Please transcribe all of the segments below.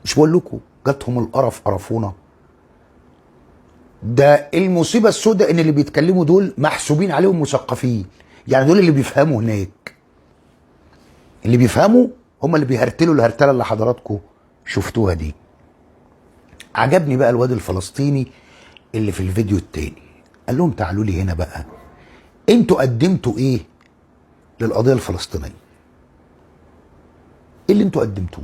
مش بقول لكم جاتهم القرف قرفونا؟ ده المصيبه السوداء ان اللي بيتكلموا دول محسوبين عليهم مثقفين، يعني دول اللي بيفهموا هناك، اللي بيفهموا هم اللي بيهرتلوا الهرتله اللي حضراتكم شفتوها دي. عجبني بقى الواد الفلسطيني اللي في الفيديو التاني، قال لهم تعالوا لي هنا بقى، انتوا قدمتوا ايه للقضيه الفلسطينيه؟ ايه اللي انتوا قدمتوه؟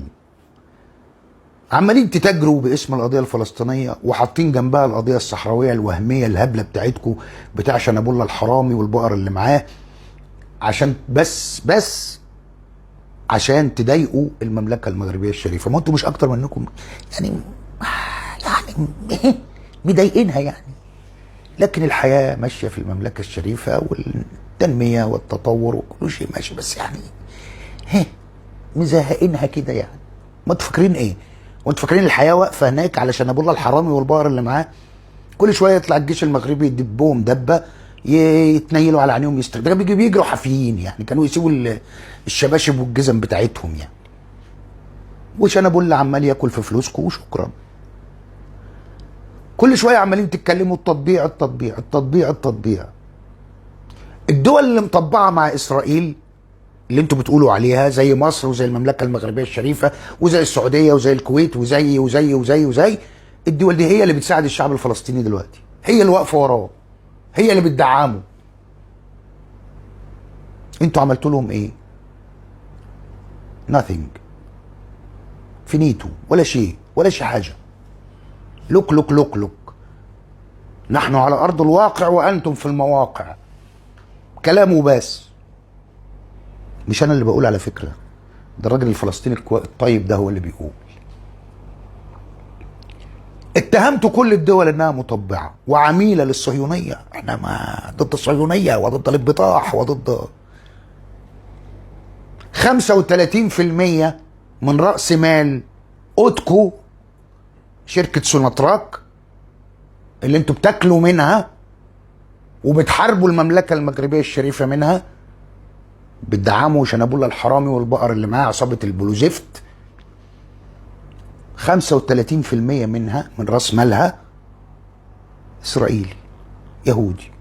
عمالين تتاجروا باسم القضيه الفلسطينيه وحاطين جنبها القضيه الصحراويه الوهميه الهبله بتاعتكم، بتاع شنبولة الحرامي والبقر اللي معاه، عشان بس عشان تضايقوا المملكه المغربيه الشريفه. ما انتوا مش اكتر منكم يعني مضايقينها يعني. لكن الحياه ماشيه في المملكه الشريفه والتنميه والتطور وكل شيء ماشي، بس يعني مزهقينها كده يعني. ما انتوا فاكرين ايه؟ وانتوا فاكرين الحياه واقفه هناك علشان ابو الله الحرامي والبقر اللي معاه كل شويه يطلع الجيش المغربي يدبهم دبه يتنيلوا على عينيهم ده بيجروا حافيين يعني، كانوا يسيبوا الشباشب والجزم بتاعتهم يعني. وشنبول عمال ياكل في فلوسكم وشكرا. كل شويه عمالين تتكلموا التطبيع التطبيع التطبيع التطبيع. الدول اللي مطبعه مع اسرائيل اللي انتوا بتقولوا عليها زي مصر وزي المملكه المغربيه الشريفه وزي السعوديه وزي الكويت وزي الدول دي هي اللي بتساعد الشعب الفلسطيني دلوقتي، هي اللي واقفه وراه، هي اللي بتدعمه. انتوا عملتوا لهم ايه؟ nothing، فينيتو، ولا شيء ولا شي حاجه. لوك لوك لوك لوك، نحن على ارض الواقع وانتم في المواقع. كلامه بس، مش انا اللي بقول على فكره، ده الراجل الفلسطيني الطيب ده هو اللي بيقول. اتهمتوا كل الدول انها مطبعه وعميله للصهيونيه، احنا ما ضد الصهيونيه وضد الانبطاح وضد 35% من راس مال اوتكو شركه سوناتراك اللي انتوا بتاكلوا منها وبتحاربوا المملكه المغربيه الشريفه منها، بتدعموا شنبولة الحرامي والبقر اللي معاه عصابه البلوزفت. 35% منها من راس مالها اسرائيلي يهودي.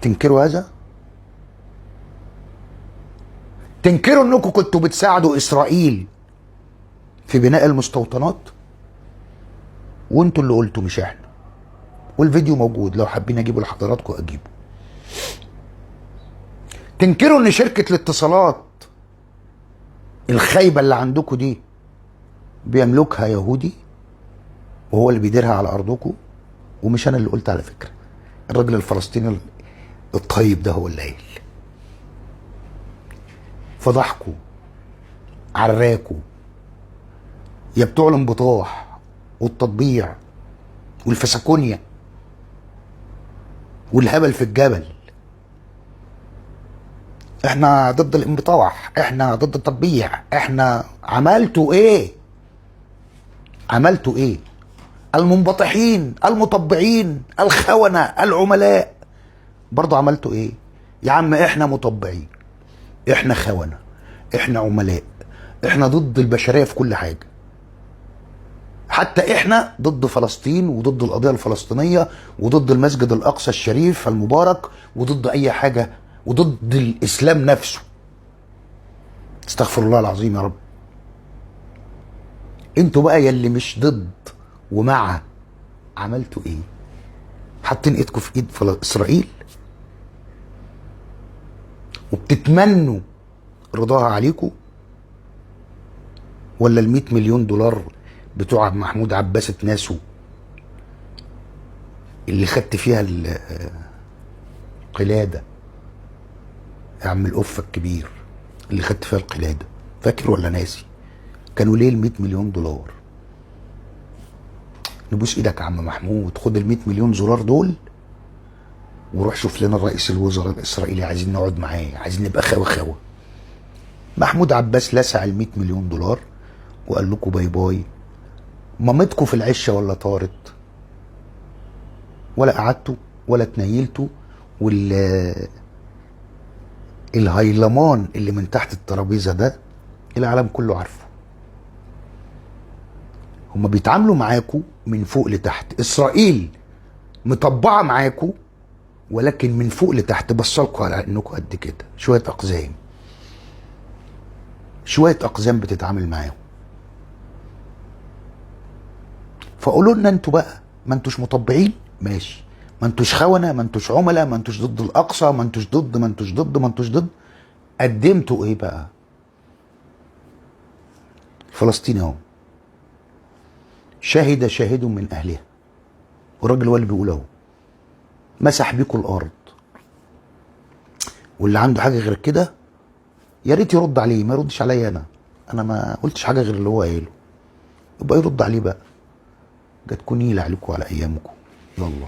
تنكروا هذا؟ تنكروا انكم كنتوا بتساعدوا اسرائيل في بناء المستوطنات؟ وانتوا اللي قلتوا مش احنا. والفيديو موجود لو حابين اجيبه لحضراتكم اجيبه. تنكروا ان شركه الاتصالات الخايبه اللي عندكم دي بيملكها يهودي وهو اللي بيديرها على ارضكم؟ ومش انا اللي قلت على فكره، الراجل الفلسطيني الطيب ده هو اللي قايل. فضحكوا، عراكوا، يا بتوع الانبطاح والتطبيع والفسكونيا والهبل في الجبل. احنا ضد الانبطاح، احنا ضد التطبيع، احنا عملتوا ايه؟ عملتوا ايه؟ المنبطحين المطبعين الخونة العملاء برضو عملتوا ايه؟ يا عم احنا مطبعين، احنا خونة، احنا عملاء، احنا ضد البشرية في كل حاجة. حتى احنا ضد فلسطين وضد القضية الفلسطينية وضد المسجد الاقصى الشريف المبارك وضد اي حاجة وضد الاسلام نفسه. استغفر الله العظيم يا رب. انتوا بقى يلي مش ضد ومع عملتوا ايه؟ حاطين ايدكم في ايد اسرائيل وبتتمنوا رضاها عليكم؟ ولا ال100 مليون دولار بتوع محمود عباس اتناسوا اللي خدت فيها القلاده يا عم القفه الكبير اللي خدت فيها القلاده، فاكر ولا ناسي؟ كانوا ليه ال100 مليون دولار؟ نبوس ايدك يا عم محمود، خد ال100 مليون دولار دول وروح شوف لنا الرئيس الوزراء الاسرائيلي، عايزين نقعد معاه، عايزين نبقى خوا. محمود عباس لسع ال100 مليون دولار وقال لكم باي باي. مامتكم في العشه ولا طارت؟ ولا قعدتوا ولا اتنيلتوا؟ الهيلمان اللي من تحت الترابيزه ده العالم كله عارفه. هم بيتعاملوا معاكوا من فوق لتحت. اسرائيل مطبعه معاكوا ولكن من فوق لتحت، بصلكوا على انكم قد كده، شويه اقزام، شويه اقزام بتتعامل معاهم. فقولوا لنا انتوا بقى، ما انتوش مطبعين ماشي، ما انتوش خونه، ما انتوش عملاء، ما انتوش ضد الاقصى، ما انتوش ضد، ما انتوش ضد، ما انتوش ضد، قدمتوا ايه بقى؟ فلسطين اهو، شهد شاهد من اهلها، والراجل هو اللي بيقول اهو، مسح بيكم الارض. واللي عنده حاجه غير كده يا ريت يرد عليه، ما يردش عليا انا ما قلتش حاجه غير اللي هو قايله، يبقى يرد عليه بقى. جاتكم نيله عليكم على ايامكم. يلا.